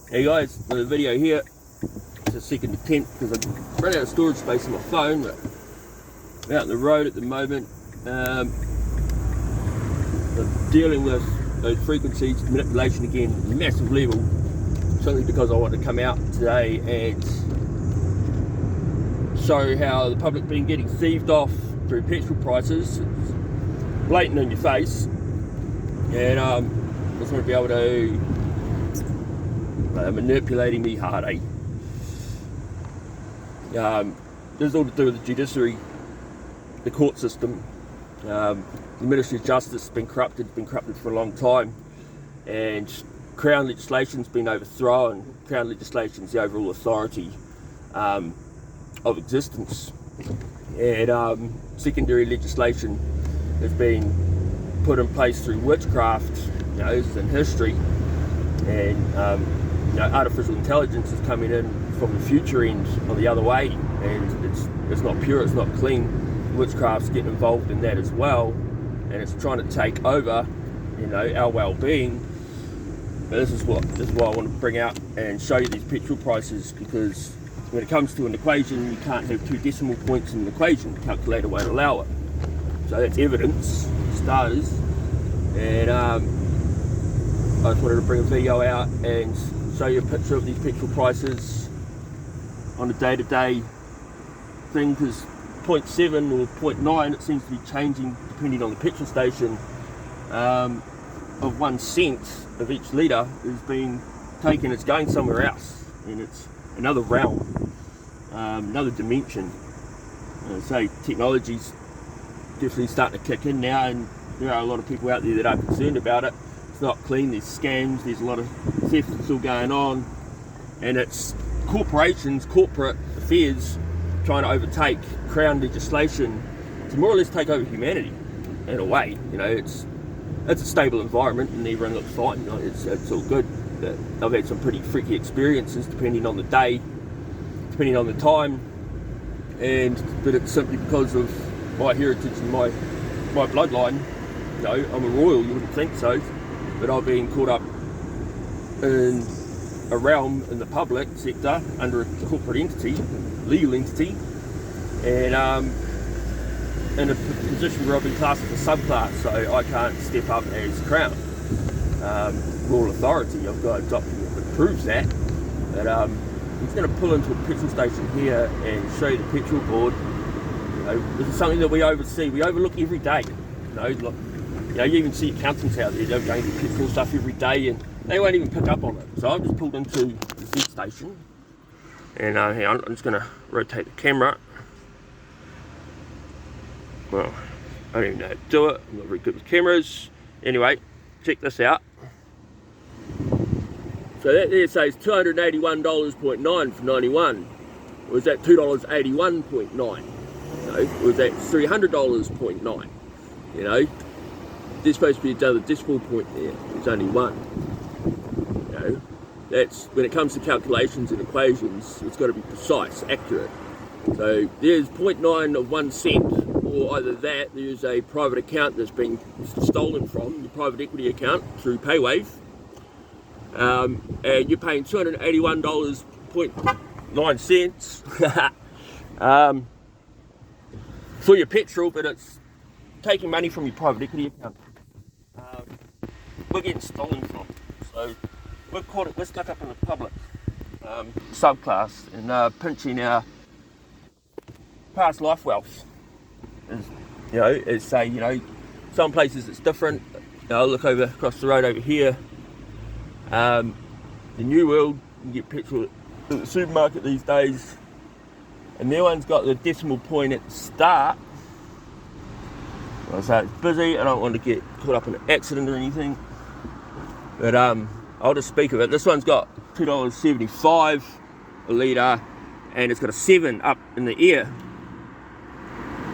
Hey guys, another video here. It's a second attempt because I've run out of storage space on my phone. But I'm out on the road at the moment. I'm dealing with those frequencies, manipulation again, massive level. Simply because I want to come out today and show how the public been getting thieved off through petrol prices. It's blatant in your face, and I just want to be able to manipulating me hard, eh? This is all to do with the judiciary, the court system. The Ministry of Justice has been corrupted for a long time, and Crown legislation's been overthrown. Crown legislation's the overall authority of existence, and secondary legislation has been put in place through witchcraft. This is in history, and artificial intelligence is coming in from the future end on the other way, and it's not pure, it's not clean. Witchcraft's getting involved in that as well, and it's trying to take over, our well-being. But this is what I want to bring out and show you these petrol prices, because when it comes to an equation, you can't have two decimal points in an equation. The calculator won't allow it. So that's evidence, starters, and I just wanted to bring a video out and show you a picture of these petrol prices on a day-to-day thing, because 0.7 or 0.9, it seems to be changing depending on the petrol station, of 1 cent of each litre is being taken, it's going somewhere else, and it's another realm, another dimension. So technology's definitely starting to kick in now, and there are a lot of people out there that are concerned about it. It's not clean, there's scams, there's a lot of theft still going on, and it's corporations, corporate affairs trying to overtake Crown legislation to more or less take over humanity in a way. It's a stable environment and everyone looks fine, it's all good. But I've had some pretty freaky experiences depending on the day, depending on the time, but it's simply because of my heritage and my bloodline. I'm a royal, you wouldn't think so, but I've been caught up in a realm in the public sector under a corporate entity, legal entity, and in a position where I've been classed as a subclass, so I can't step up as Crown royal authority. I've got a document that proves that. But I'm just going to pull into a petrol station here and show you the petrol board. This is something that we oversee, we overlook every day. You even see accountants out there, they're going to petrol stuff every day, and they won't even pick up on it. So I've just pulled into the Z station, and hang on, I'm just going to rotate the camera. Well, I don't even know how to do it, I'm not very good with cameras. Anyway, check this out. So that there says $281.9 for 91. Or was that $2.81.9? Or was that $300.9? There's supposed to be another decimal point there. There's only one. That's when it comes to calculations and equations, it's got to be precise, accurate. So there's 0.9 of 1 cent, or either that, there's a private account that's been stolen from, the private equity account through Paywave, and you're paying $281.9 for your petrol, but it's taking money from your private equity account. We're getting stolen from, so we're stuck up in the public subclass and pinching our past life wealth. Some places it's different. I'll look over across the road over here. The New World, you can get petrol at the supermarket these days, and their one's got the decimal point at the start. So it's busy, I don't want to get caught up in an accident or anything, but I'll just speak of it. This one's got $2.75 a litre, and it's got a 7 up in the air,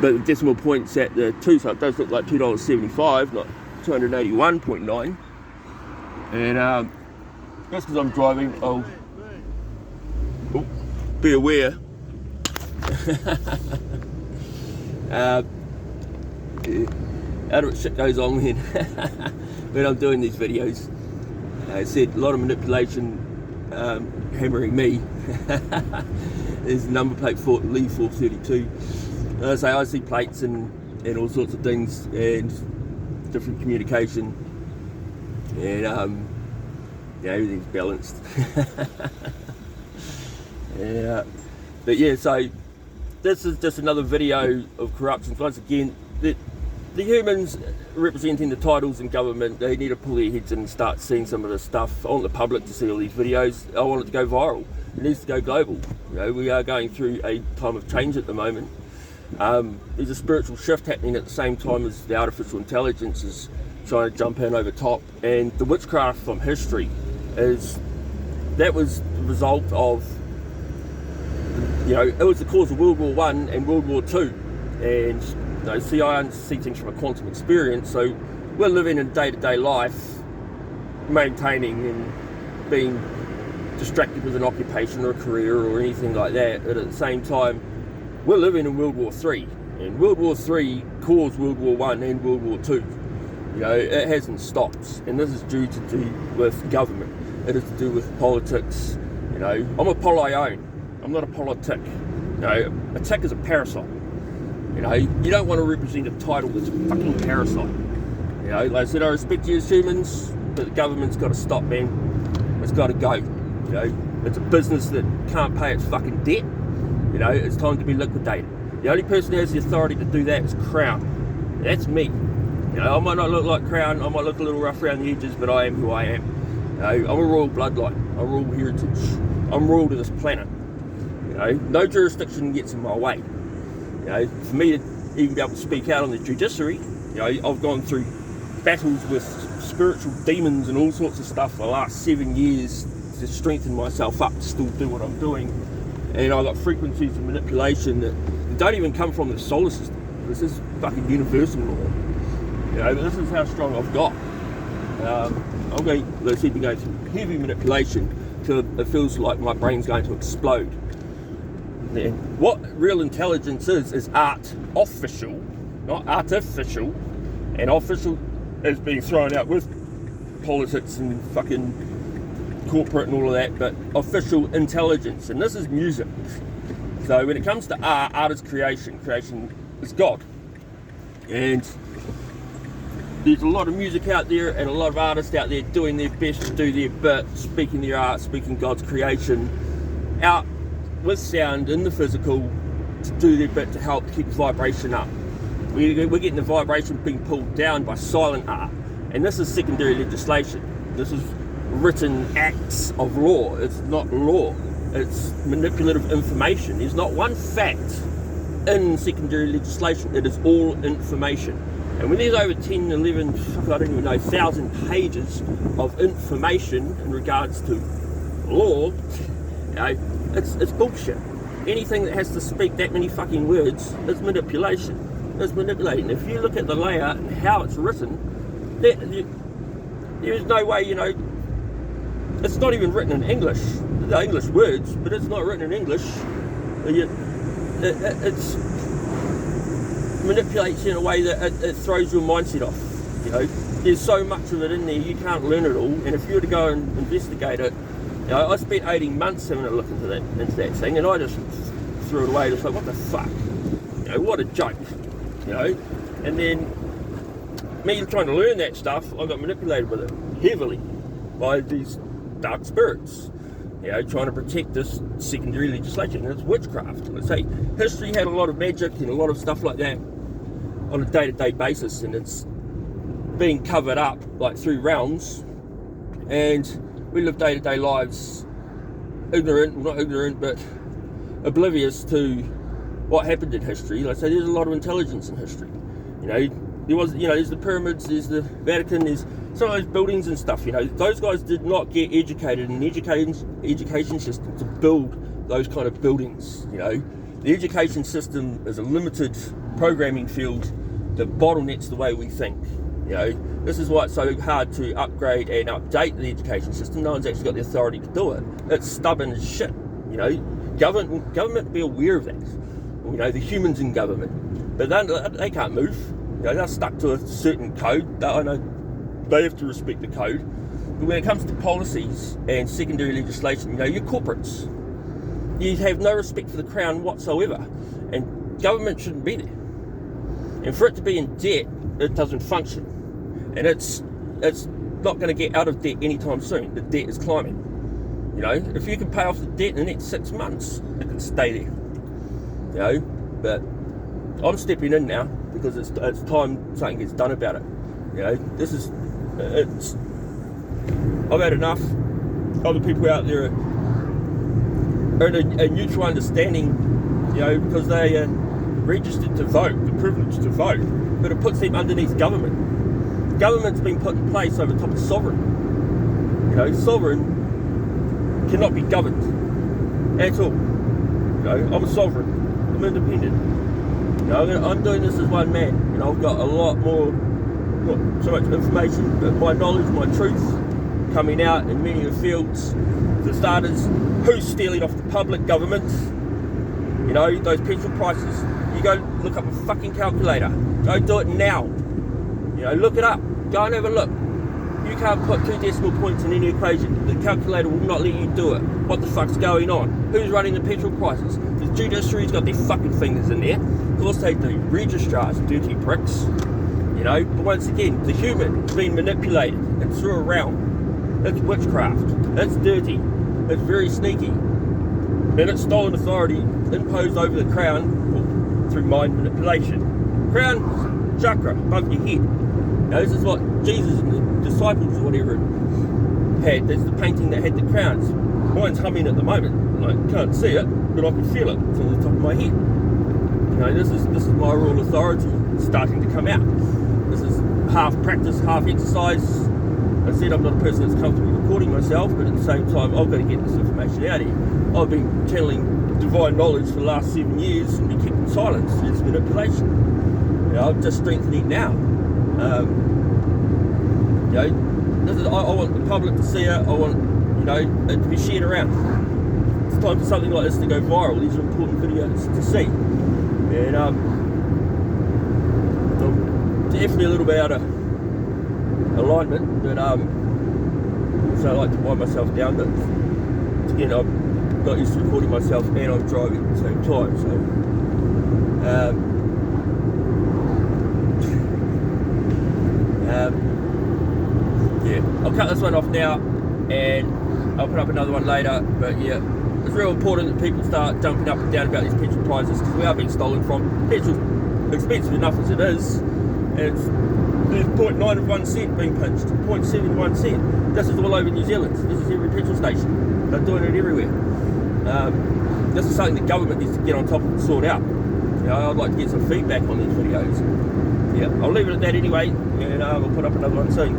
but the decimal point's at the 2, so it does look like $2.75, not 281.9. And just because I'm driving, I'll be aware. How much shit goes on when I'm doing these videos. I said a lot of manipulation hammering me. There's the number plate for Lee 432. So I see plates and all sorts of things and different communication, and yeah, everything's balanced. Yeah, but yeah, so this is just another video of corruption. Once again, the humans representing the titles in government, they need to pull their heads in and start seeing some of this stuff. I want the public to see all these videos. I want it to go viral. It needs to go global. You know, we are going through a time of change at the moment. There's a spiritual shift happening at the same time as the artificial intelligence is trying to jump in over top, and the witchcraft from history was the result of, you know, it was the cause of World War I and World War II. And you know, see, I see things from a quantum experience, so we're living in day-to-day life, maintaining and being distracted with an occupation or a career or anything like that, but at the same time we're living in World War III, and World War III caused World War I and World War II. You know, it hasn't stopped, and this is due to do with government. It is to do with politics. You know, I'm a polio, I'm not a politic. You know, a tick is a parasite. You know, you don't want to represent a title that's a fucking parasite. You know, like I said, I respect you as humans, but the government's got to stop, man. It's got to go. You know, it's a business that can't pay its fucking debt. You know, it's time to be liquidated. The only person who has the authority to do that is Crown. That's me. You know, I might not look like Crown, I might look a little rough around the edges, but I am who I am. You know, I'm a royal bloodline, I'm a royal heritage. I'm royal to this planet. You know, no jurisdiction gets in my way. You know, for me to even be able to speak out on the judiciary, you know, I've gone through battles with spiritual demons and all sorts of stuff for the last 7 years to strengthen myself up to still do what I'm doing. And I've got frequencies of manipulation that don't even come from the solar system. This is fucking universal law. You know, this is how strong I've got. I'm going, let's see, going through heavy manipulation till it feels like my brain's going to explode. And what real intelligence is artificial, not artificial. And official is being thrown out with politics and fucking corporate and all of that, but official intelligence, and this is music. So when it comes to art is creation. Creation is God. And there's a lot of music out there and a lot of artists out there doing their best to do their bit, speaking their art, speaking God's creation out with sound in the physical to do their bit to help keep vibration up. We're getting the vibration being pulled down by silent art, and this is secondary legislation. This is written acts of law. It's not law, it's manipulative information. There's not one fact in secondary legislation, it is all information. And when there's over 10, 11, I don't even know, 1,000 pages of information in regards to law, you know, it's bullshit. Anything that has to speak that many fucking words is manipulation. It's manipulating. If you look at the layout and how it's written, there is no way, you know, it's not even written in English. The English words, but it's not written in English. It's manipulates you in a way that it throws your mindset off. You know, there's so much of it in there, you can't learn it all. And if you were to go and investigate it, you know, I spent 18 months having a look into that thing, and I just threw it away. Just like, what the fuck? You know, what a joke. You know, and then me trying to learn that stuff, I got manipulated with it heavily by these dark spirits. You know, trying to protect this secondary legislation. And it's witchcraft. Let's say history had a lot of magic and a lot of stuff like that on a day-to-day basis, and it's being covered up like through realms, and we live day-to-day lives ignorant, well, not ignorant, but oblivious to what happened in history. Like I say, there's a lot of intelligence in history. You know, there's the pyramids, there's the Vatican, there's some of those buildings and stuff. You know, those guys did not get educated in the education system to build those kind of buildings. You know, the education system is a limited programming field that bottlenecks the way we think. You know, this is why it's so hard to upgrade and update the education system. No one's actually got the authority to do it. It's stubborn as shit. You know, government be aware of that. You know, the humans in government, but they can't move. You know, they're stuck to a certain code. I know they have to respect the code, But when it comes to policies and secondary legislation, you know, you're corporates. You have no respect for the Crown whatsoever. And government shouldn't be there. And for it to be in debt, it doesn't function. And it's not going to get out of debt anytime soon. The debt is climbing. You know, if you can pay off the debt in the next 6 months, it can stay there. You know, but I'm stepping in now because it's time something gets done about it. You know, I've had enough. Other people out there are in a neutral understanding, you know, because they are registered to vote, the privilege to vote, but it puts them underneath government. Government's been put in place over top of sovereign. You know, sovereign cannot be governed at all. You know, I'm a sovereign. I'm independent. You know, I'm doing this as one man. You know, I've got a lot more, not so much information, but my knowledge, my truth coming out in many of the fields. For starters, who's stealing off the public? Government. You know, those petrol prices. You go look up a fucking calculator. Go do it now. You know, look it up. Go and have a look. You can't put 2 decimal points in any equation. The calculator will not let you do it. What the fuck's going on? Who's running the petrol prices? The judiciary's got their fucking fingers in there. Of course they do. Registrars, dirty pricks. You know, but once again, the human is being manipulated and through a realm. It's witchcraft. It's dirty. It's very sneaky. And it's stolen authority imposed over the Crown through mind manipulation. Crown chakra above your head. Now, this is what Jesus and the disciples or whatever had. There's the painting that had the crowns. Mine's humming at the moment. I can't see it, but I can feel it from the top of my head. You know, this is my royal authority starting to come out. This is half practice, half exercise. I said I'm not a person that's comfortable recording myself, but at the same time, I've got to get this information out here. I've been channeling divine knowledge for the last 7 years and been kept in silence. It's manipulation. You know, I'm just strengthening it now. You know, I want the public to see it. I want, you know, it to be shared around. It's time for something like this to go viral. These are important videos to see. And I'm definitely a little bit out of alignment, but so I like to wind myself down. But again, I'm not used to recording myself and I'm driving at the same time. So. Yeah, I'll cut this one off now and I'll put up another one later, but yeah, it's real important that people start jumping up and down about these petrol prices because we are being stolen from. Petrol's expensive enough as it is, and there's 0.9 of 1 cent being pinched, 0.7 of 1 cent. This is all over New Zealand. This is every petrol station. They're doing it everywhere. This is something the government needs to get on top of and sort out. You know, I'd like to get some feedback on these videos. Yeah, I'll leave it at that anyway, and I'll put up another one soon.